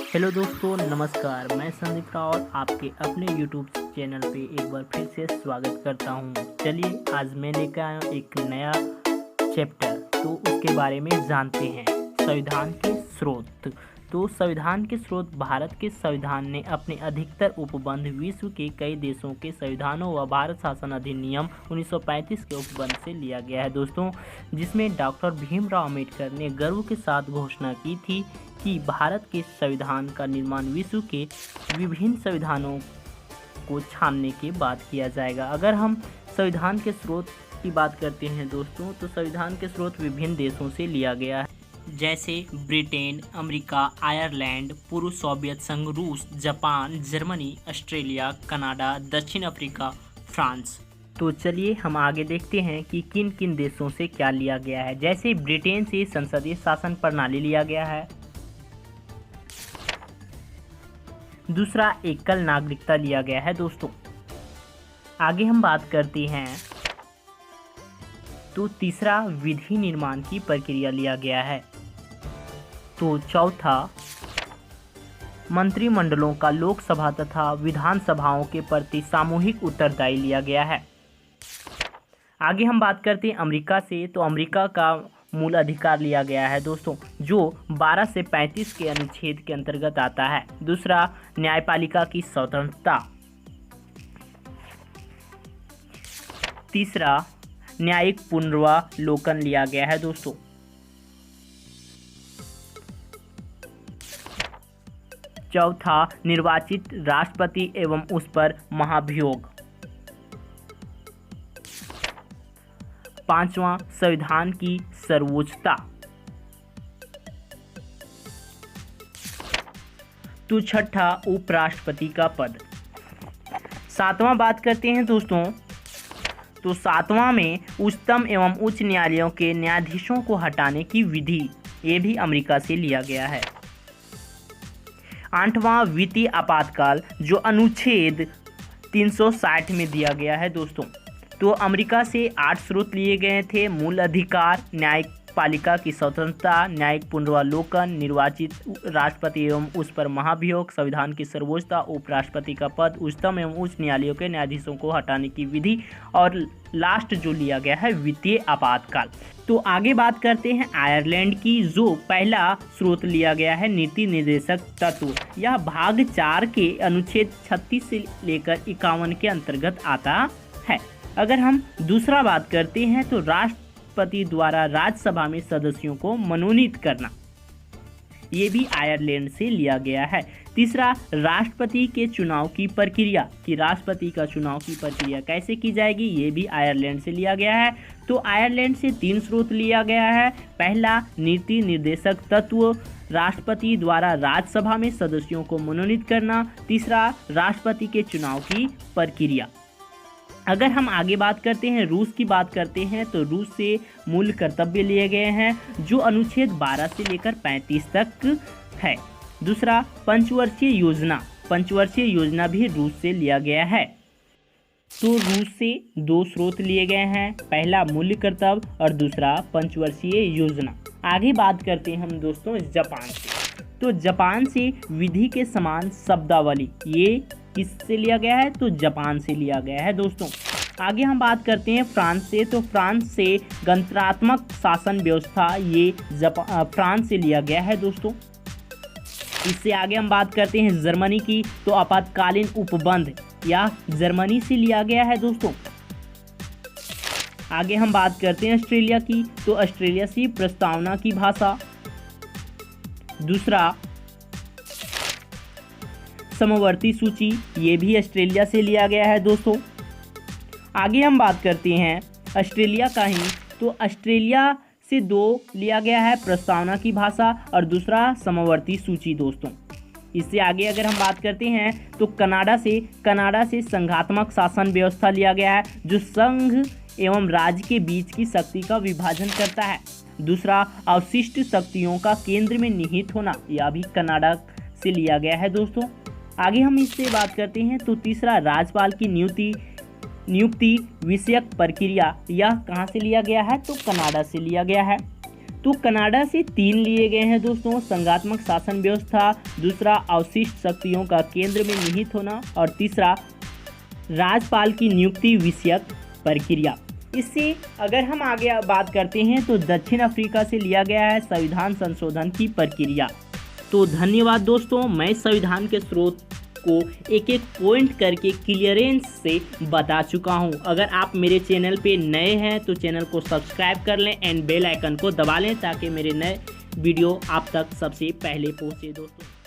Hello दोस्तों, नमस्कार। मैं संदीप राव और आपके अपने यूट्यूब चैनल पे एक बार फिर से स्वागत करता हूँ। चलिए, आज मैं लेकर आया हूँ एक नया चैप्टर, तो उसके बारे में जानते हैं। संविधान के स्रोत। तो संविधान के स्रोत। भारत के संविधान ने अपने अधिकतर उपबंध विश्व के कई देशों के संविधानों व भारत शासन अधिनियम 1935 के उपबंध से लिया गया है दोस्तों, जिसमें डॉक्टर भीमराव अम्बेडकर ने गर्व के साथ घोषणा की थी कि भारत के संविधान का निर्माण विश्व के विभिन्न संविधानों को छानने के बाद किया जाएगा। अगर हम संविधान के स्रोत की बात करते हैं दोस्तों, तो संविधान के स्रोत विभिन्न देशों से लिया गया है, जैसे ब्रिटेन, अमेरिका, आयरलैंड, पूर्व सोवियत संघ, रूस, जापान, जर्मनी, ऑस्ट्रेलिया, कनाडा, दक्षिण अफ्रीका, फ्रांस। तो चलिए हम आगे देखते हैं कि किन किन देशों से क्या लिया गया है। जैसे ब्रिटेन से संसदीय शासन प्रणाली लिया गया है। दूसरा, एकल नागरिकता लिया गया है दोस्तों। आगे हम बात करते हैं तो तीसरा, विधि निर्माण की प्रक्रिया लिया गया है। तो चौथा, मंत्रिमंडलों का लोकसभा तथा विधानसभाओं के प्रति सामूहिक उत्तरदायी लिया गया है। आगे हम बात करते हैं अमेरिका से। तो अमेरिका का मूल अधिकार लिया गया है दोस्तों, जो 12 से 35 के अनुच्छेद के अंतर्गत आता है। दूसरा, न्यायपालिका की स्वतंत्रता। तीसरा, न्यायिक पुनरावलोकन लिया गया है दोस्तों। चौथा, निर्वाचित राष्ट्रपति एवं उस पर महाभियोग। पांचवा, संविधान की सर्वोच्चता। तो छठा, उपराष्ट्रपति का पद। सातवां बात करते हैं दोस्तों, तो सातवां में उच्चतम एवं उच्च न्यायालयों के न्यायाधीशों को हटाने की विधि, ये भी अमेरिका से लिया गया है। आठवां, वित्तीय आपातकाल, जो अनुच्छेद 360 में दिया गया है दोस्तों। तो अमेरिका से 8 स्रोत लिए गए थे। मूल अधिकार, न्यायपालिका की स्वतंत्रता, न्यायिक पुनरावलोकन, निर्वाचित राष्ट्रपति एवं उस पर महाभियोग, संविधान की सर्वोच्चता, उपराष्ट्रपति का पद, उच्चतम एवं उच्च न्यायालयों के न्यायाधीशों को हटाने की विधि, और लास्ट जो लिया गया है, वित्तीय आपातकाल। तो आगे बात करते हैं आयरलैंड की, जो पहला स्रोत लिया गया है, नीति निर्देशक तत्व। यह भाग 4 के अनुच्छेद 36 से लेकर 51 के अंतर्गत आता है। अगर हम दूसरा बात करते हैं, तो राष्ट्रपति द्वारा राज्यसभा में सदस्यों को मनोनीत करना, ये भी आयरलैंड से लिया गया है। तीसरा, राष्ट्रपति के चुनाव की प्रक्रिया, कि राष्ट्रपति का चुनाव की प्रक्रिया कैसे की जाएगी, ये भी आयरलैंड से लिया गया है। तो आयरलैंड से 3 स्रोत लिया गया है। पहला, नीति निर्देशक तत्व, राष्ट्रपति द्वारा राज्यसभा में सदस्यों को मनोनीत करना। तीसरा, राष्ट्रपति के चुनाव की प्रक्रिया। अगर हम आगे बात करते हैं, रूस की बात करते हैं, तो रूस से मूल कर्तव्य लिए गए हैं, जो अनुच्छेद 12 से लेकर 35 तक है। दूसरा, पंचवर्षीय योजना। पंचवर्षीय योजना भी रूस से लिया गया है। तो रूस से 2 स्रोत लिए गए हैं, पहला मूल्य कर्तव्य और दूसरा पंचवर्षीय योजना। आगे बात करते हैं हम दोस्तों जापान से। तो जापान से विधि के समान शब्दावली, ये किससे लिया गया है, तो जापान से लिया गया है दोस्तों। आगे हम बात करते हैं फ्रांस से। तो फ्रांस से गणतंत्रात्मक शासन व्यवस्था, ये फ्रांस से लिया गया है दोस्तों। इससे आगे हम बात करते हैं जर्मनी की। तो आपातकालीन उपबंध, यह जर्मनी से लिया गया है दोस्तों। आगे हम बात करते हैं ऑस्ट्रेलिया की। तो ऑस्ट्रेलिया से प्रस्तावना की भाषा। दूसरा, समवर्ती सूची, ये भी ऑस्ट्रेलिया से लिया गया है दोस्तों। आगे हम बात करते हैं ऑस्ट्रेलिया का ही। तो ऑस्ट्रेलिया से 2 लिया गया है, प्रस्तावना की भाषा और दूसरा समवर्ती सूची दोस्तों। इससे आगे अगर हम बात करते हैं, तो कनाडा से संघात्मक शासन व्यवस्था लिया गया है, जो संघ एवं राज्य के बीच की शक्ति का विभाजन करता है। दूसरा, अवशिष्ट शक्तियों का केंद्र में निहित होना, यह भी कनाडा से लिया गया है दोस्तों। आगे हम इससे बात करते हैं, तो तीसरा, राज्यपाल की नियुक्ति विषयक प्रक्रिया, यह कहाँ से लिया गया है, तो कनाडा से लिया गया है। तो कनाडा से 3 लिए गए हैं दोस्तों, संघात्मक शासन व्यवस्था, दूसरा अवशिष्ट शक्तियों का केंद्र में निहित होना, और तीसरा राज्यपाल की नियुक्ति विषयक प्रक्रिया। इससे अगर हम आगे बात करते हैं तो दक्षिण अफ्रीका से लिया गया है संविधान संशोधन की प्रक्रिया। तो धन्यवाद दोस्तों, मैं संविधान के स्रोत को एक एक पॉइंट करके क्लियरेंस से बता चुका हूं। अगर आप मेरे चैनल पे नए हैं तो चैनल को सब्सक्राइब कर लें एंड बेल आइकन को दबा लें ताकि मेरे नए वीडियो आप तक सबसे पहले पहुंचे दोस्तों।